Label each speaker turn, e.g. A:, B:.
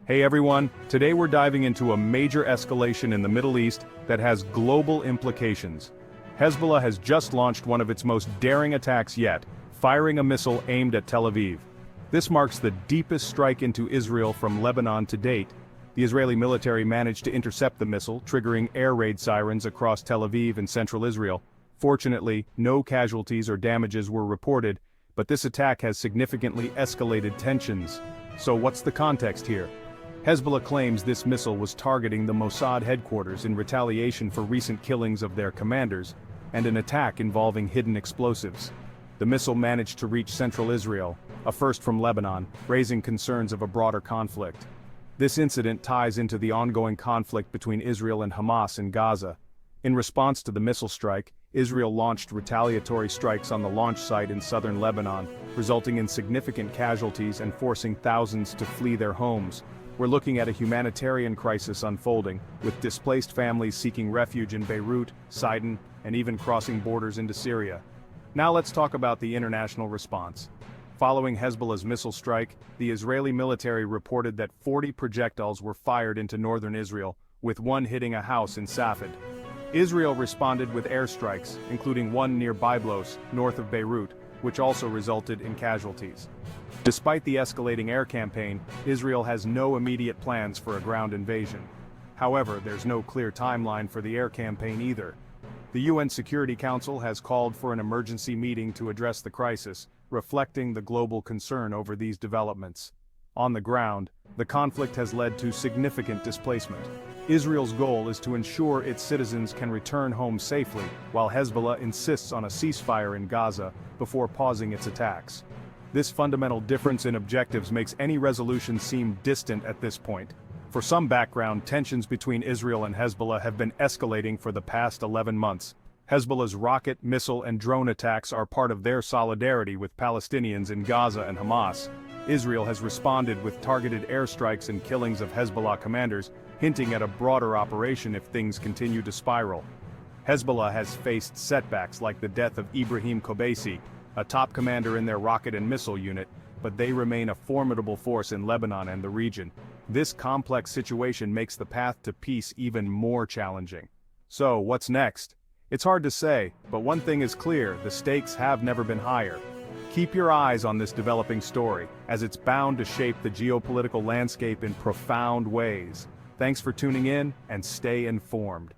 A: Hey everyone, today we're diving into a major escalation in the Middle East that has global implications. Hezbollah has just launched one of its most daring attacks yet, firing a missile aimed at Tel Aviv. This marks the deepest strike into Israel from Lebanon to date. The Israeli military managed to intercept the missile, triggering air raid sirens across Tel Aviv and central Israel. Fortunately, no casualties or damages were reported, but this attack has significantly escalated tensions. So what's the context here? Hezbollah claims this missile was targeting the Mossad headquarters in retaliation for recent killings of their commanders, and an attack involving hidden explosives. The missile managed to reach central Israel, a first from Lebanon, raising concerns of a broader conflict. This incident ties into the ongoing conflict between Israel and Hamas in Gaza. In response to the missile strike, Israel launched retaliatory strikes on the launch site in southern Lebanon, resulting in significant casualties and forcing thousands to flee their homes. We're looking at a humanitarian crisis unfolding, with displaced families seeking refuge in Beirut, Sidon, and even crossing borders into Syria. Now let's talk about the international response. Following Hezbollah's missile strike, the Israeli military reported that 40 projectiles were fired into northern Israel, with one hitting a house in Safed. Israel responded with airstrikes, including one near Byblos, north of Beirut, which also resulted in casualties. Despite the escalating air campaign, Israel has no immediate plans for a ground invasion. However, there's no clear timeline for the air campaign either. The UN Security Council has called for an emergency meeting to address the crisis, reflecting the global concern over these developments. On the ground, the conflict has led to significant displacement. Israel's goal is to ensure its citizens can return home safely, while Hezbollah insists on a ceasefire in Gaza before pausing its attacks. This fundamental difference in objectives makes any resolution seem distant at this point. For some background, tensions between Israel and Hezbollah have been escalating for the past 11 months. Hezbollah's rocket, missile, and drone attacks are part of their solidarity with Palestinians in Gaza and Hamas. Israel has responded with targeted airstrikes and killings of Hezbollah commanders, hinting at a broader operation if things continue to spiral. Hezbollah has faced setbacks like the death of Ibrahim Kobaisi, a top commander in their rocket and missile unit, but they remain a formidable force in Lebanon and the region. This complex situation makes the path to peace even more challenging. So, what's next? It's hard to say, but one thing is clear: the stakes have never been higher. Keep your eyes on this developing story, as it's bound to shape the geopolitical landscape in profound ways. Thanks for tuning in, and stay informed.